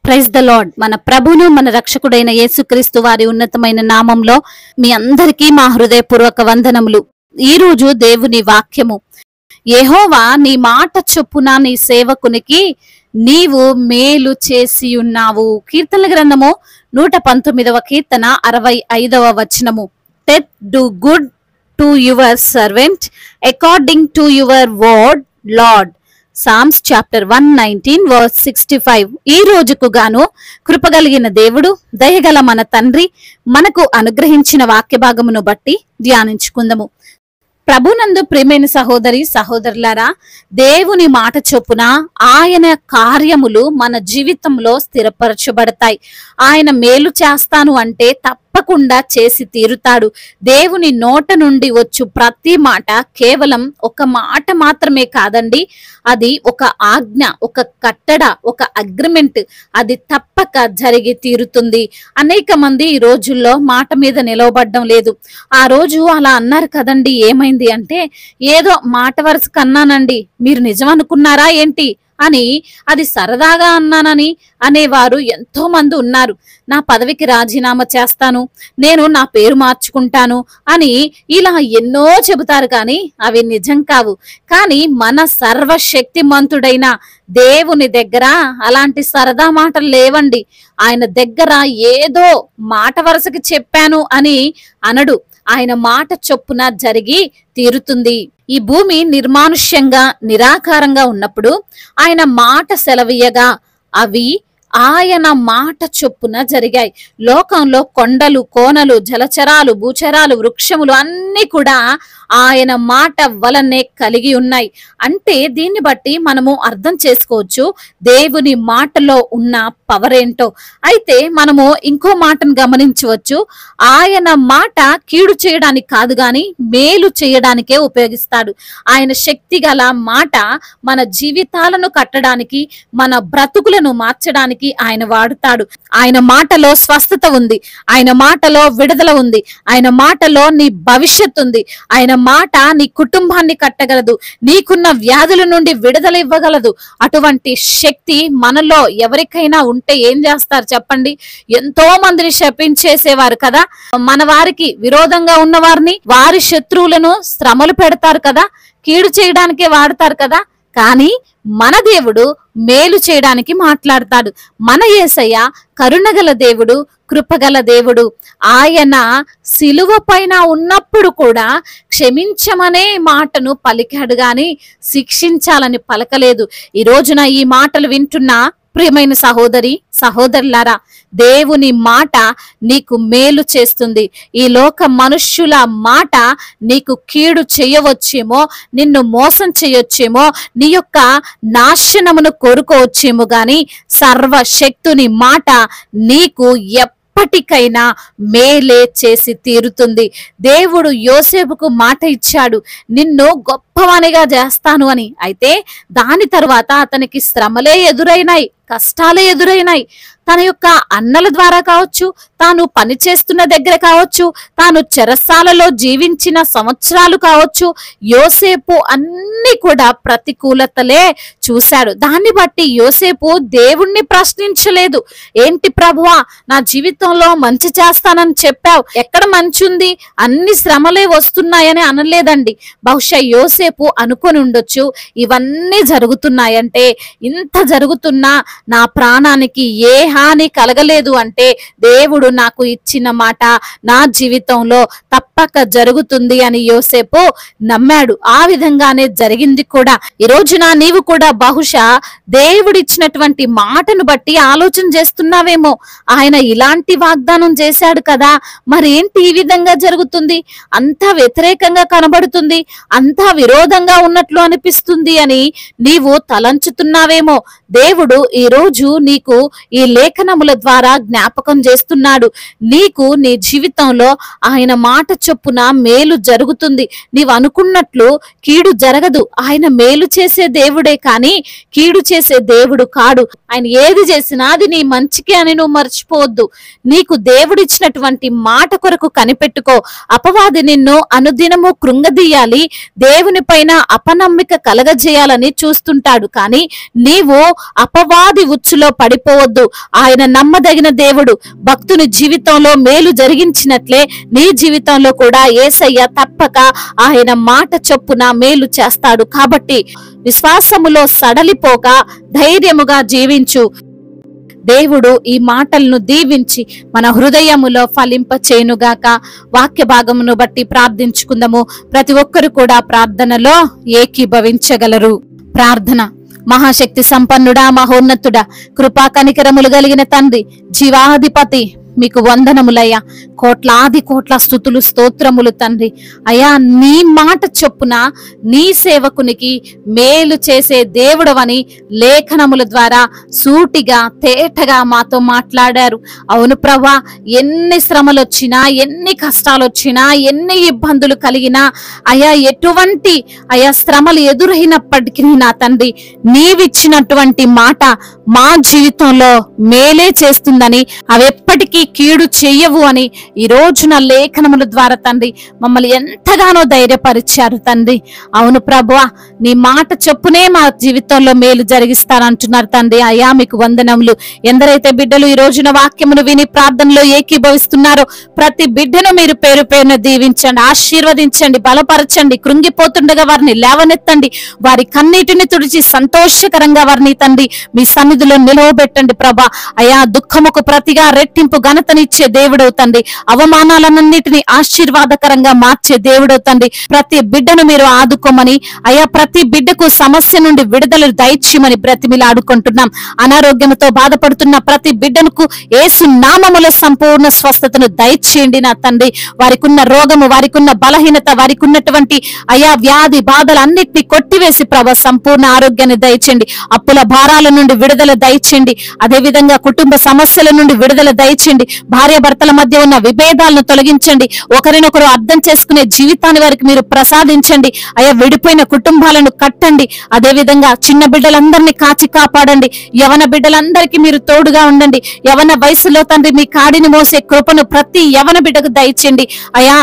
Praise the lord. మన ప్రభును మన రక్షకుడైన యేసుక్రీస్తు వారి ఉన్నతమైన నామంలో మీ అందరికీ మా హృదయపూర్వక వందనములు. ఈ రోజు దేవుని వాక్యము, యెహోవా నీ మాట చొప్పున నీ సేవకునికి నీవు మేలు చేసి ఉన్నావు. కీర్తనల గ్రంథము 119వ కీర్తన 65వ వచనము. That do good to your servant according to your word, Lord. Psalms chapter 119 verse 65. ఈ రోజుకు గాను కృపగలిగిన దేవుడు, దయగల మన తండ్రి మనకు అనుగ్రహించిన వాక్య భాగమును బట్టి ధ్యానించుకుందాము. ప్రభునందు ప్రియమైన సహోదరి సహోదరులారా, దేవుని మాట చొప్పున ఆయన కార్యములు మన జీవితంలో స్థిరపరచబడతాయి. ఆయన మేలు చేస్తాను అంటే తప్పకుండా చేసి తీరుతాడు. దేవుని నోట నుండి వచ్చు ప్రతి మాట కేవలం ఒక మాట మాత్రమే కాదండి, అది ఒక ఆజ్ఞ, ఒక కట్టడ, ఒక అగ్రిమెంట్. అది తప్పక జరిగి తీరుతుంది. అనేక మంది ఈ రోజుల్లో మాట మీద నిలవబడ్డం లేదు. ఆ రోజు అలా అన్నారు కదండి, ఏమైంది అంటే, ఏదో మాట వరుస కన్నానండి, మీరు నిజం అనుకున్నారా ఏంటి అని, అది సరదాగా అన్నానని అనేవారు ఎంతో మంది ఉన్నారు. నా పదవికి రాజీనామా చేస్తాను, నేను నా పేరు మార్చుకుంటాను అని ఇలా ఎన్నో చెబుతారు, కానీ అవి నిజం కావు. కానీ మన సర్వశక్తిమంతుడైన దేవుని దగ్గర అలాంటి సరదా మాటలు లేవండి. ఆయన దగ్గర ఏదో మాట వరుసకి చెప్పాను అని అనడు. ఆయన మాట చొప్పున జరిగి తీరుతుంది. ఈ భూమి నిర్మానుష్యంగా నిరాకారంగా ఉన్నప్పుడు ఆయన మాట సెలవీయగా అవి ఆయన మాట చొప్పున జరిగాయి. లోకంలో కొండలు, కోనలు, జలచరాలు, భూచరాలు, వృక్షములు అన్ని కూడా ఆయన మాట వలనే కలిగి ఉన్నాయి. అంటే దీన్ని బట్టి మనము అర్థం చేసుకోవచ్చు దేవుని మాటలో ఉన్న పవర్ ఏంటో. అయితే మనము ఇంకో మాటను గమనించవచ్చు. ఆయన మాట కీడు చేయడానికి కాదు, గాని మేలు చేయడానికే ఉపయోగిస్తాడు. ఆయన శక్తి గల మాట మన జీవితాలను కట్టడానికి, మన బ్రతుకులను మార్చడానికి ఆయన వాడుతాడు. ఆయన మాటలో స్వస్థత ఉంది, ఆయన మాటలో విడుదల ఉంది, ఆయన మాటలో నీ భవిష్యత్తు ఉంది. ఆయన మాట నీ కుటుంబాన్ని కట్టగలదు, నీకున్న వ్యాధుల నుండి విడుదల ఇవ్వగలదు. అటువంటి శక్తి మనలో ఎవరికైనా ఉంటే ఏం చేస్తారు చెప్పండి? ఎంతో మందిని శపించేసేవారు కదా, మన వారికి విరోధంగా ఉన్న వారిని, వారి శత్రువులను శ్రమలు పెడతారు కదా, కీడు చేయడానికే వాడతారు కదా. కానీ మన దేవుడు మేలు చేయడానికి మాట్లాడతాడు. మన యేసయ్య కరుణగల దేవుడు, కృపగల దేవుడు. ఆయన సిలువ పైన ఉన్నప్పుడు కూడా క్షమించమనే మాటను పలికాడు, గాని శిక్షించాలని పలకలేదు. ఈ రోజున ఈ మాటలు వింటున్న ప్రియమైన సహోదరి సహోదరులారా, దేవుని మాట నీకు మేలు చేస్తుంది. ఈ లోక మనుష్యుల మాట నీకు కీడు చేయవచ్చేమో, నిన్ను మోసం చేయొచ్చేమో, నీ యొక్క నాశనమును కోరుకోవచ్చేమో, గాని సర్వశక్తుని మాట నీకు ఎప్పటికైనా మేలే చేసి తీరుతుంది. దేవుడు యోసేపుకు మాట ఇచ్చాడు, నిన్ను గొప్పవానిగా చేస్తాను అని. అయితే దాని తర్వాత అతనికి శ్రమలే ఎదురైనాయి, కష్టాలే ఎదురైనాయి. తన యొక్క అన్నల ద్వారా కావచ్చు, తాను పనిచేస్తున్న దగ్గర కావచ్చు, తాను చెరసాలలో జీవించిన సంవత్సరాలు కావచ్చు, యోసేపు అన్ని కూడా ప్రతికూలతలే చూశాడు. దాన్ని బట్టి యోసేపు దేవుణ్ణి ప్రశ్నించలేదు. ఏంటి ప్రభువా, నా జీవితంలో మంచి చేస్తానని చెప్పావు, ఎక్కడ మంచి ఉంది, అన్ని శ్రమలే వస్తున్నాయని అనలేదండి. బహుశా యోసేపు అనుకొని ఉండొచ్చు, ఇవన్నీ జరుగుతున్నాయంటే, ఇంత జరుగుతున్నా నా ప్రాణానికి ఏ హాని కలగలేదు అంటే దేవుడు నాకు ఇచ్చిన మాట నా జీవితంలో తప్పక జరుగుతుంది అని యోసేపు నమ్మాడు. ఆ విధంగానే జరిగింది కూడా. ఈ రోజున నీవు కూడా బహుశా దేవుడిచ్చినటువంటి మాటను బట్టి ఆలోచన చేస్తున్నావేమో, ఆయన ఇలాంటి వాగ్దానం చేశాడు కదా, మరి ఏంటి ఈ విధంగా జరుగుతుంది, అంతా వ్యతిరేకంగా కనబడుతుంది, అంతా విరోధంగా ఉన్నట్లు అనిపిస్తుంది అని నీవు తలంచుతున్నావేమో. దేవుడు ఈ రోజు నీకు ఈ లేఖనముల ద్వారా జ్ఞాపకం చేస్తున్నాడు. నీకు నీ జీవితంలో ఆయన మాట చొప్పున మేలు జరుగుతుంది. నీవు అనుకున్నట్లు కీడు జరగదు. ఆయన మేలు చేసే దేవుడే కానీ కీడు చేసే దేవుడు కాడు. ఆయన ఏది చేసినా అది నీ మంచికే అని నువ్వు మర్చిపోవద్దు. నీకు దేవుడిచ్చినటువంటి మాట కొరకు కనిపెట్టుకో. అపవాది నిన్ను అనుదినము కృంగదీయాలి, దేవుని పైన అపనమ్మిక కలగజేయాలని చూస్తుంటాడు. కానీ నీవు అపవాది ఉచ్చులో పడిపోవద్దు. ఆయన నమ్మదగిన దేవుడు. భక్తుని జీవితంలో మేలు జరిగించినట్లే నీ జీవితంలో కూడా యేసయ్య తప్పక ఆయన మాట చొప్పున మేలు చేస్తాడు. కాబట్టి విశ్వాసములో సడలిపోక ధైర్యముగా జీవించు. దేవుడు ఈ మాటలను దీవించి మన హృదయములో ఫలింప చేయునుగాక. వాక్య భాగమును బట్టి ప్రార్థించుకుందాము. ప్రతి ఒక్కరు కూడా ప్రార్థనలో ఏకీభవించగలరు. ప్రార్థన. మహాశక్తి సంపన్నుడా, మహోన్నతుడా, కృపా కనికరములు కలిగిన తండ్రి, జీవాధిపతి, మీకు వందనములయ్యా. కోట్లాది కోట్ల స్తుతులు, స్తోత్రములు తండ్రి. అయ్యా, నీ మాట చొప్పున నీ సేవకునికి మేలు చేసే దేవుడవని లేఖనముల ద్వారా సూటిగా తేటగా మాతో మాట్లాడారు. అవును ప్రభా, ఎన్ని శ్రమలు వచ్చినా, ఎన్ని కష్టాలు వచ్చినా, ఎన్ని ఇబ్బందులు కలిగినా, అయ్యా ఎటువంటి శ్రమలు ఎదురైనప్పటికీ నా తండ్రి, నీవిచ్చినటువంటి మాట మా జీవితంలో మేలే చేస్తుందని, అవెప్పటికీ కీడు చెయ్యవు అని ఈ రోజున లేఖనముల ద్వారా తండ్రి మమ్మల్ని ఎంతగానో ధైర్యపరిచారు తండ్రి. అవును ప్రభువా, నీ మాట చొప్పునే మా జీవితంలో మేలు జరిగిస్తానంటున్నారు తండ్రి. అయ్యా, మీకు వందనములు. ఎందరైతే బిడ్డలు ఈ రోజున వాక్యమును విని ప్రార్థనలో ఏకీభవిస్తున్నారో ప్రతి బిడ్డను మీరు పేరు పేరున దీవించండి, ఆశీర్వదించండి, బలపరచండి. కృంగిపోతుండగా వారిని లేవనెత్తండి. వారి కన్నీటిని తుడిచి సంతోషకరంగా వారిని తండ్రి మీ సన్నిధిలో నిలవబెట్టండి ప్రభా. అయా, దుఃఖముకు ప్రతిగా రెట్టింపు ఘనతనిచ్చే దేవుడవు తండ్రి. అవమానాలన్నిటిని ఆశీర్వాదకరంగా మార్చే దేవుడవు తండ్రి. ప్రతి బిడ్డను మీరు ఆదుకోమని, అయా ప్రతి బిడ్డకు సమస్య నుండి విడుదల దయచేయమని బ్రతిమిలాడుకుంటున్నాం. అనారోగ్యంతో బాధపడుతున్న ప్రతి బిడ్డకు యేసు నామములో సంపూర్ణ స్వస్థతను దయచేయండి నా తండ్రి. వారికి ఉన్న రోగము, వారికి ఉన్న బలహీనత, వారికి ఉన్నటువంటి అయా వ్యాధి బాధలన్నిటిని కొట్టివేసి ప్రభా సంపూర్ణ ఆరోగ్యాన్ని దయచేయండి. అప్పుల భారాల నుండి విడుదల దయచేయండి. అదే విధంగా కుటుంబ సమస్యల నుండి విడుదల దయచేయండి. భార్య భర్తల మధ్య ఉన్న విభేదాలను తొలగించండి. ఒకరినొకరు అర్థం చేసుకునే జీవితాన్ని వారికి మీరు ప్రసాదించండి. అయ్యా, విడిపోయిన కుటుంబాలను కట్టండి. అదే విధంగా చిన్న బిడ్డలందరినీ కాచి కాపాడండి. యవన బిడ్డలందరికీ మీరు తోడుగా ఉండండి. యవన వయసులో తండ్రి మీ కాడిని మోసే కృపను ప్రతి యవన బిడ్డకు దయచేయండి. అయా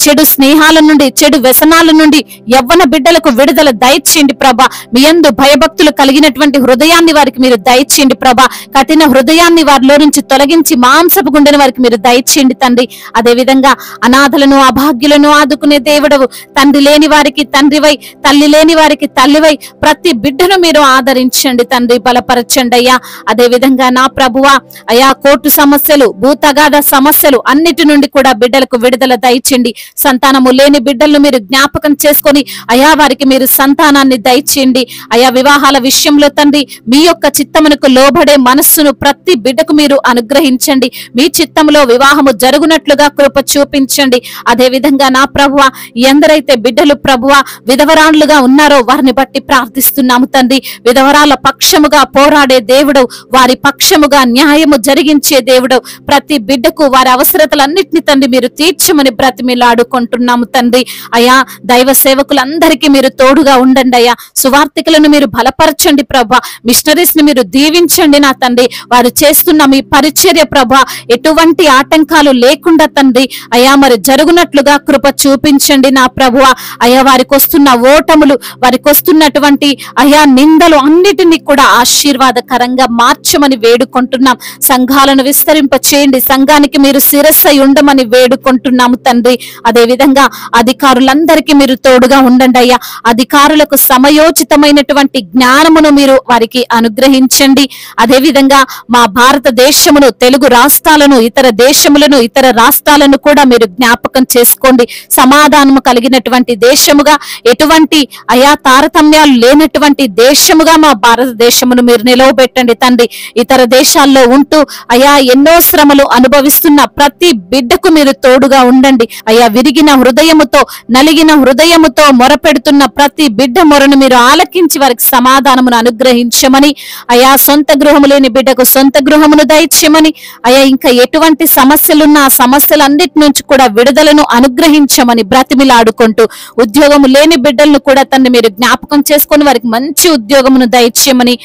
చెడు స్నేహాల నుండి, చెడు వ్యసనాల నుండి యవ్వన బిడ్డలకు విడుదల దయచేయండి ప్రభా. మీ యందు భయభక్తులు కలిగినటువంటి హృదయాన్ని వారికి మీరు దయచేయండి ప్రభా. కఠిన హృదయాన్ని వారిలో నుంచి తొలగించి మాంసపు గుండెని వారికి మీరు దయచేయండి తండ్రి. అదే విధంగా అనాథలను, అభాగ్యులను ఆదుకునే దేవుడవు. తండ్రి లేని వారికి తండ్రివై, తల్లి లేని వారికి తల్లివై ప్రతి బిడ్డను మీరు ఆదరించండి తండ్రి, బలపరచండి అయ్యా. అదే విధంగా నా ప్రభువా, అయా కోర్టు సమస్యలు, భూతగాథ సమస్యలు అన్నిటి నుండి కూడా బిడ్డలకు విడుదల దయచేయండి. సంతానము లేని బిడ్డలను మీరు జ్ఞాపకం చేసుకొని అయా వారికి మీరు సంతానాన్ని దయచేయండి. అయా వివాహాల విషయంలో తండ్రి మీ యొక్క చిత్తమునకు లోబడే మనస్సును ప్రతి బిడ్డకు మీరు అనుగ్రహించండి. మీ చిత్తంలో వివాహము జరుగునట్లుగా కృప చూపించండి. అదే విధంగా నా ప్రభువా, ఎందరైతే బిడ్డలు ప్రభువా విధవరాళ్లుగా ఉన్నారో వారిని బట్టి ప్రార్థిస్తున్నాము తండ్రి. విధవరాల పక్షముగా పోరాడే దేవుడు, వారి పక్షముగా న్యాయము జరిగించే దేవుడు. ప్రతి బిడ్డకు వారి అవసరతలన్నిటిని తండ్రి మీరు తీర్చమని బ్రతిమిలాడుకుంటున్నాము తండ్రి. అయా దైవ సేవకులందరికీ మీరు తోడుగా ఉండండి అయ్యా. సువార్థికులను మీరు బలపరచండి ప్రభా. మిషనరీస్ ని మీరు దీవించండి నా తండ్రి. వారు చేస్తున్న మీ పరిచర్య ప్రభా ఎటువంటి ఆటంకాలు లేకుండా తండ్రి అయా మరి జరుగునట్లుగా కృప చూపించండి నా ప్రభువా. అయా వారికి వస్తున్న ఓటములు, వారికి వస్తున్నటువంటి అయా నిందలు అన్నిటినీ కూడా ఆశీర్వాదకరంగా మార్చమని వేడుకుంటున్నాం. సంఘాలను విస్తరింప చేయండి. సంఘానికి మీరు శిరస్సై ఉండమని వేడుకుంటున్నాము తండ్రి. అదే విధంగా అధికారులందరికీ మీరు తోడుగా ఉండండి అయ్యా. అధికారులకు సమయోచితమైనటువంటి జ్ఞానమును మీరు వారికి అనుగ్రహించండి. అదే విధంగా మా భారతదేశమును, తెలుగు రాష్ట్రాలను, ఇతర దేశములను, ఇతర రాష్ట్రాలను కూడా మీరు జ్ఞాపకం చేసుకోండి. సమాధానము కలిగినటువంటి దేశముగా, ఎటువంటి అయా తారతమ్యాలు లేనటువంటి దేశముగా మా భారతదేశమును మీరు నిలవబెట్టండి తండ్రి. ఇతర దేశాల్లో ఉంటూ అయా ఎన్నో శ్రమలు అనుభవిస్తున్న ప్రతి బిడ్డకు మీరు తోడుగా ఉండండి అయా. విరిగిన హృదయముతో, నలిగిన హృదయముతో మొరపెడుతున్న ప్రతి బిడ్డ మొరను మీరు ఆలకించి వారికి సమాధానమును అనుగ్రహించమని అయా. సొంత గృహము లేని బిడ్డకు సొంత గృహమును దయచేయమని అయా. ఇంకా ఎటువంటి సమస్యలున్నా ఆ సమస్యలన్నిటి నుంచి కూడా విడుదలను అనుగ్రహించమని బ్రతిమిలాడుకుంటూ, ఉద్యోగము లేని బిడ్డలను కూడా తండ్రి మీరు జ్ఞాపకం చేసుకొని వారికి మంచి ఉద్యోగమును దయచేయమని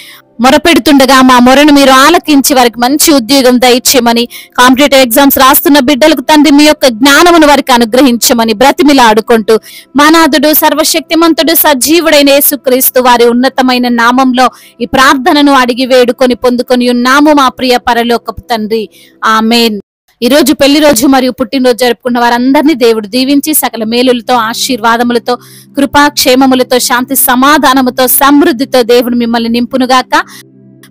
మొరపెడుతుండగా మా మొరను మీరు ఆలకించి వారికి మంచి ఉద్యోగం దయచేయమని, కాంపిటేటివ్ ఎగ్జామ్స్ రాస్తున్న బిడ్డలకు తండ్రి మీ యొక్క జ్ఞానమును వారికి అనుగ్రహించమని బ్రతిమిలాడుకుంటూ, మానాథుడు సర్వశక్తిమంతుడు సజీవుడైన యేసుక్రీస్తు వారి ఉన్నతమైన నామంలో ఈ ప్రార్థనను అడిగి వేడుకొని పొందుకొని ఉన్నాము మా ప్రియ పరలోకపు తండ్రి. ఆమేన్. ఈ రోజు పెళ్లి రోజు మరియు పుట్టినరోజు జరుపుకున్న వారందరినీ దేవుడు దీవించి సకల మేలులతో, ఆశీర్వాదములతో, కృపా క్షేమములతో, శాంతి సమాధానముతో, సమృద్ధితో దేవుడు మిమ్మల్ని నింపునుగాక.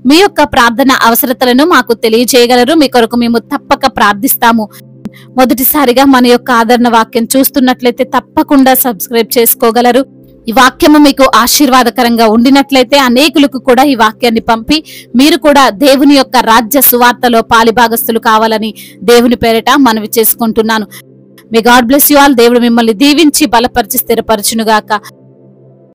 మీ యొక్క ప్రార్థన అవసరతలను మాకు తెలియజేయగలరు. మీ కొరకు మేము తప్పక ప్రార్థిస్తాము. మొదటిసారిగా మన యొక్క ఆదరణ వాక్యం చూస్తున్నట్లయితే తప్పకుండా సబ్స్క్రైబ్ చేసుకోగలరు. ఈ వాక్యము మీకు ఆశీర్వాదకరంగా ఉండినట్లయితే అనేకులకు కూడా ఈ వాక్యాన్ని పంపి మీరు కూడా దేవుని యొక్క రాజ్య సువార్తలో పాలిభాగస్తులు కావాలని దేవుని పేరిట మనవి చేసుకుంటున్నాను. May God bless you all. దేవుడు మిమ్మల్ని దీవించి బలపరిచి స్థిరపరచునుగాక.